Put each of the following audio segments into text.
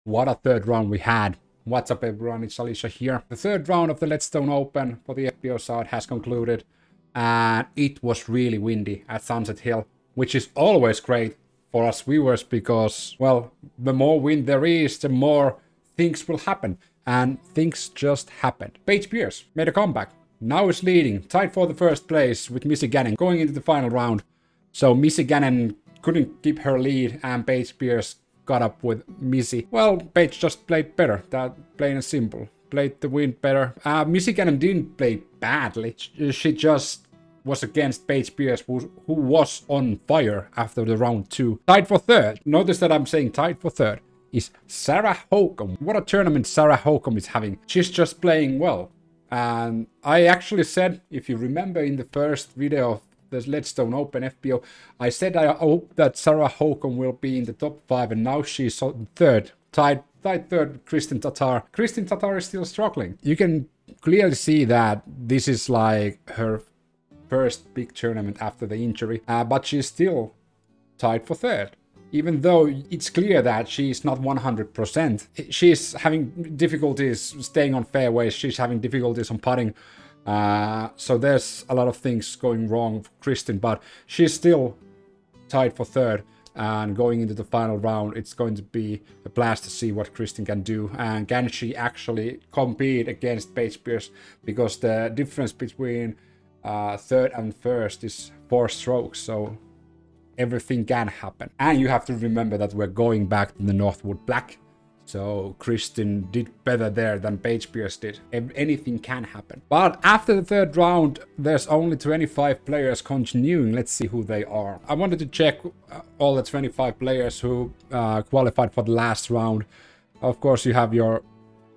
What a third round we had. What's up everyone, it's Alicia here. The third round of the Ledgestone Open for the FPO side has concluded, and it was really windy at Sunset Hill, which is always great for us viewers because, well, the more wind there is, the more things will happen, and things just happened. Paige Pierce made a comeback, now is leading, tied for the first place with Missy Gannon going into the final round. So Missy Gannon couldn't keep her lead, and Paige Pierce got up with Missy. Well, Paige just played better, that plain and simple. Played the wind better. Missy Gannon didn't play badly. She just was against Paige Pierce, who was on fire after the round 2. Tied for third. Notice that I'm saying tied for third. Is Sarah Hokom. What a tournament Sarah Hokom is having. She's just playing well. And I actually said, if you remember in the first video of the Ledgestone Open FPO, I said I hope that Sarah Hokom will be in the top 5, and now she's on third, tied third with Kristin Tattar. Kristin Tattar is still struggling. You can clearly see that this is like her first big tournament after the injury, but she's still tied for third. Even though it's clear that she's not 100%, she's having difficulties staying on fairways, she's having difficulties on putting. So there's a lot of things going wrong for Kristin, but she's still tied for third, and going into the final round, it's going to be a blast to see what Kristin can do, and can she actually compete against Paige Pierce, because the difference between third and first is 4 strokes, so everything can happen. And you have to remember that we're going back to the Northwood Black. So Kristin did better there than Paige Pierce did. Anything can happen. But after the third round, there's only 25 players continuing. Let's see who they are. I wanted to check all the 25 players who qualified for the last round. Of course, you have your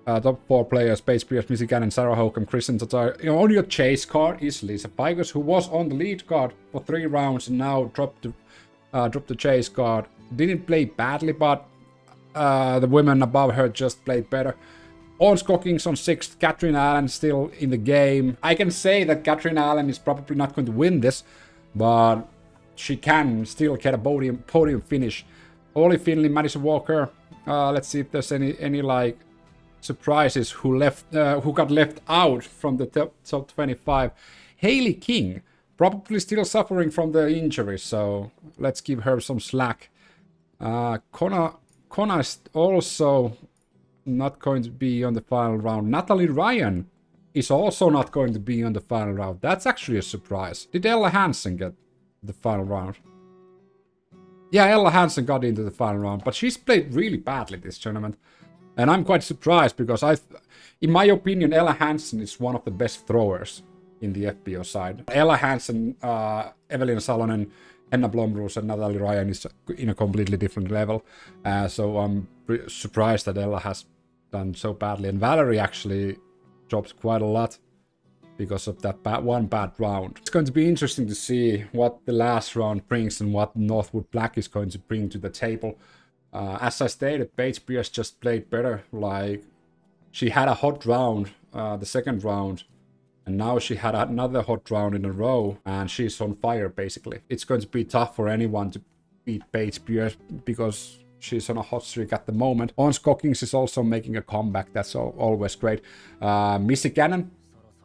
top 4 players: Paige Pierce, Missy Gannon, Sarah Hokom, Kristin Tattar. You know, on your chase card is Lisa Pigos, who was on the lead card for 3 rounds and now dropped the chase card. Didn't play badly, but the women above her just played better. Ohn Scoggins on 6th, Katrin Allen still in the game. I can say that Katrin Allen is probably not going to win this, but she can still get a podium finish. Ollie Finley, Madison Walker. Let's see if there's any like surprises who got left out from the top 25. Hailey King, probably still suffering from the injury, so let's give her some slack. Connor is also not going to be on the final round. Natalie Ryan is also not going to be on the final round. That's actually a surprise. Did Ella Hansen get the final round? Yeah, Ella Hansen got into the final round, but she's played really badly this tournament. And I'm quite surprised because in my opinion, Ella Hansen is one of the best throwers in the FPO side. Ella Hansen, Evelina Salonen, Henna Blomroos and Natalie Ryan is in a completely different level. So I'm surprised that Ella has done so badly. And Valerie actually dropped quite a lot because of that one bad round. It's going to be interesting to see what the last round brings and what Northwood Black is going to bring to the table. As I stated, Paige Pierce just played better. Like, she had a hot round, the second round, and now she had another hot round in a row, and she's on fire, basically. It's going to be tough for anyone to beat Paige Pierce because she's on a hot streak at the moment. Ohn Scoggins is also making a comeback. That's always great. Missy Gannon,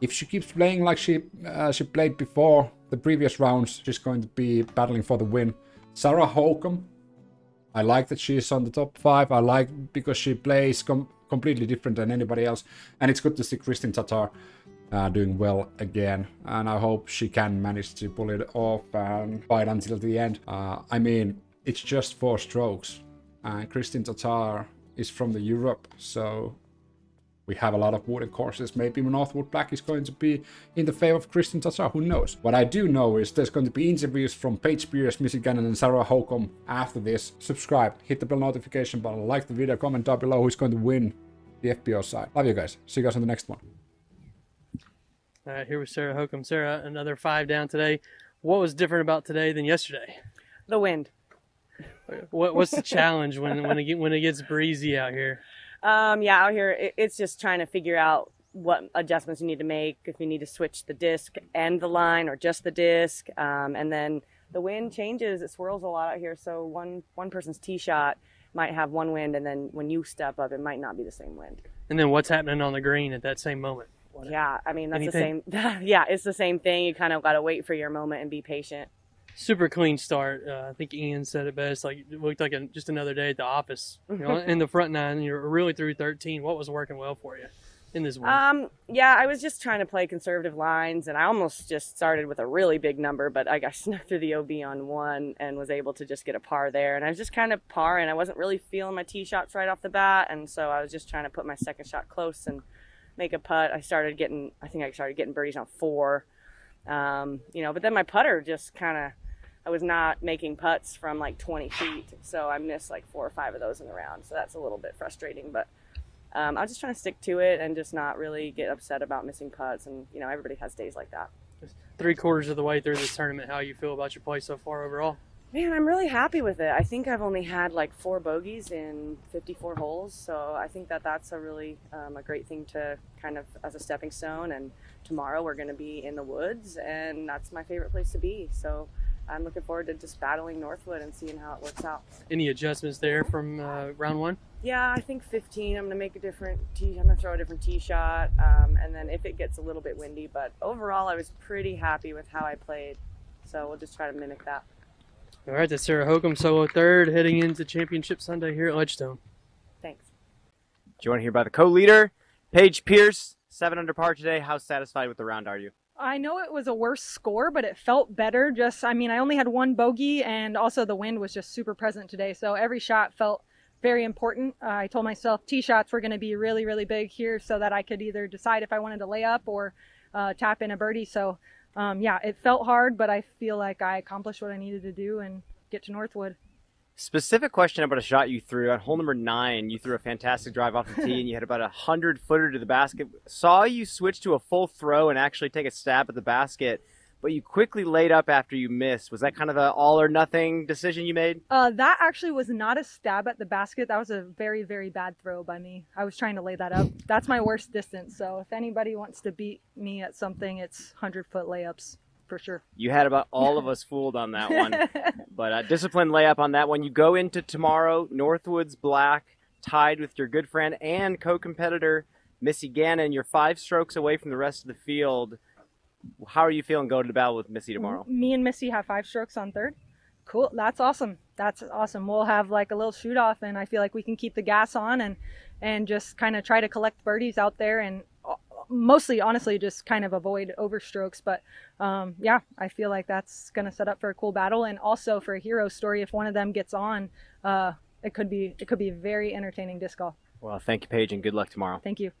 if she keeps playing like she played before the previous rounds, she's going to be battling for the win. Sarah Hokom, I like that she's on the top 5. I like because she plays completely different than anybody else. And it's good to see Kristin Tattar doing well again, and I hope she can manage to pull it off and fight until the end. I mean, it's just 4 strokes, and Kristin Tattar is from the Europe, so we have a lot of wooden courses. Maybe Northwood Black is going to be in the favor of Kristin Tattar, who knows. What I do know is there's going to be interviews from Paige Pierce, Missy Gannon and Sarah Hokom after this. Subscribe, hit the bell notification button, like the video, comment down below who's going to win the FPO side. Love you guys. See you guys on the next one. All right, here with Sarah Hokom. Sarah, another 5 down today. What was different about today than yesterday? The wind. What's the challenge when it gets breezy out here? Yeah, out here it's just trying to figure out what adjustments you need to make, if you need to switch the disc and the line or just the disc, and then the wind changes. It swirls a lot out here, so one person's tee shot might have one wind, and then when you step up, it might not be the same wind. And then what's happening on the green at that same moment? Yeah, I mean, that's Anything? the same. Yeah, it's the same thing. You kind of got to wait for your moment and be patient. Super clean start. I think Ian said it best. Like, it looked like just another day at the office. You know, in the front nine, you're really through 13. What was working well for you in this one? Yeah, I was just trying to play conservative lines, and I almost just started with a really big number, but I got snuck through the OB on one and was able to just get a par there. And I was just kind of parring. I wasn't really feeling my tee shots right off the bat, and so I was just trying to put my second shot close and make a putt. I started getting birdies on 4. You know, but then my putter just kind of, I was not making putts from like 20 feet, so I missed like 4 or 5 of those in the round. So that's a little bit frustrating, but I was just trying to stick to it and just not really get upset about missing putts. And you know, everybody has days like that. Just 3/4 of the way through this tournament, how you feel about your play so far overall? Man, I'm really happy with it. I think I've only had like 4 bogeys in 54 holes, so I think that that's a really a great thing to kind of as a stepping stone. And tomorrow we're going to be in the woods, and that's my favorite place to be. So I'm looking forward to just battling Northwood and seeing how it works out. Any adjustments there from round 1? Yeah, I think 15. I'm going to throw a different tee shot, and then if it gets a little bit windy. But overall, I was pretty happy with how I played, so we'll just try to mimic that. All right, that's Sarah Hokom, solo third, heading into Championship Sunday here at Ledgestone. Thanks. Joined here by the co-leader, Paige Pierce, 7 under par today. How satisfied with the round are you? I know it was a worse score, but it felt better. I only had 1 bogey, and also the wind was just super present today. So every shot felt very important. I told myself tee shots were going to be really, really big here so that I could either decide if I wanted to lay up or tap in a birdie. So yeah, it felt hard, but I feel like I accomplished what I needed to do and get to Northwood. Specific question about a shot you threw. On hole number 9, you threw a fantastic drive off the tee, and you had about 100-footer to the basket. Saw you switch to a full throw and actually take a stab at the basket, but you quickly laid up after you missed. Was that kind of an all-or-nothing decision you made? That actually was not a stab at the basket. That was a very, very bad throw by me. I was trying to lay that up. That's my worst distance, so if anybody wants to beat me at something, it's 100-foot layups. For sure. You had about all of us fooled on that one. But disciplined layup on that one. You go into tomorrow, Northwood's black, tied with your good friend and co-competitor, Missy Gannon. You're 5 strokes away from the rest of the field. How are you feeling going to battle with Missy tomorrow? Me and Missy have 5 strokes on third. Cool. That's awesome. That's awesome. We'll have like a little shoot off, and I feel like we can keep the gas on and just kind of try to collect birdies out there, and mostly, honestly, just kind of avoid overstrokes. But yeah, I feel like that's going to set up for a cool battle, and also for a hero story. If one of them gets on, it could be very entertaining disc golf. Well, thank you, Paige, and good luck tomorrow. Thank you.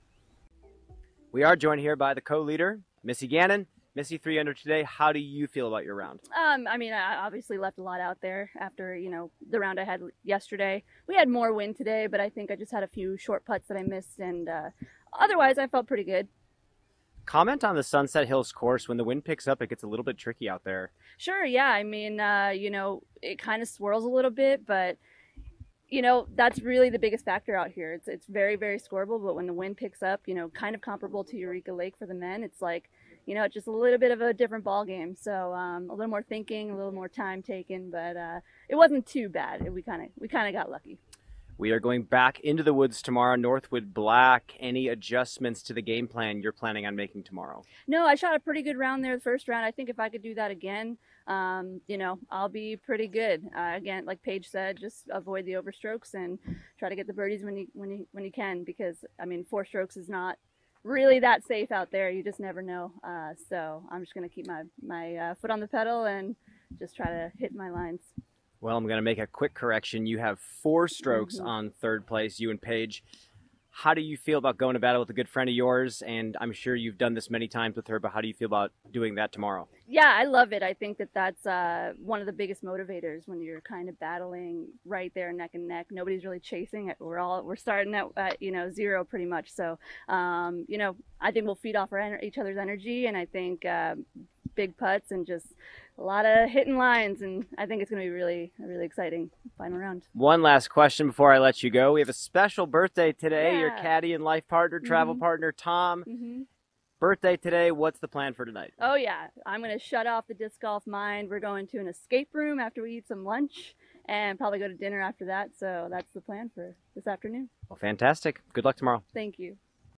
We are joined here by the co-leader, Missy Gannon. Missy, 3 under today. How do you feel about your round? I obviously left a lot out there after, the round I had yesterday. We had more wind today, but I think I just had a few short putts that I missed, and otherwise I felt pretty good. Comment on the Sunset Hills course. When the wind picks up, it gets a little bit tricky out there. Sure, yeah. It kind of swirls a little bit, but that's really the biggest factor out here. It's very, very scoreable, but when the wind picks up, kind of comparable to Eureka Lake for the men, it's like, it's just a little bit of a different ball game. So a little more thinking, a little more time taken, but it wasn't too bad. We kind of got lucky. We are going back into the woods tomorrow, Northwood black. Any adjustments to the game plan you're planning on making tomorrow? No, I shot a pretty good round there the first round. I think if I could do that again, I'll be pretty good. Again, like Paige said, just avoid the overstrokes and try to get the birdies when you can, because 4 strokes is not really that safe out there. You just never know. So I'm just going to keep my foot on the pedal and just try to hit my lines. Well, I'm going to make a quick correction. You have 4 strokes on third place, you and Paige. How do you feel about going to battle with a good friend of yours? And I'm sure you've done this many times with her, but how do you feel about doing that tomorrow? Yeah, I love it. I think that's one of the biggest motivators when you're kind of battling right there neck and neck. Nobody's really chasing it. We're starting at 0 pretty much. So, I think we'll feed off each other's energy, and I think big putts and just a lot of hitting lines, and I think it's going to be really exciting final round. One last question before I let you go. We have a special birthday today. Yeah. Your caddy and life partner, travel partner, Tom. Birthday today. What's the plan for tonight? Oh, yeah. I'm going to shut off the disc golf mind. We're going to an escape room after we eat some lunch, and probably go to dinner after that. So that's the plan for this afternoon. Well, fantastic. Good luck tomorrow. Thank you.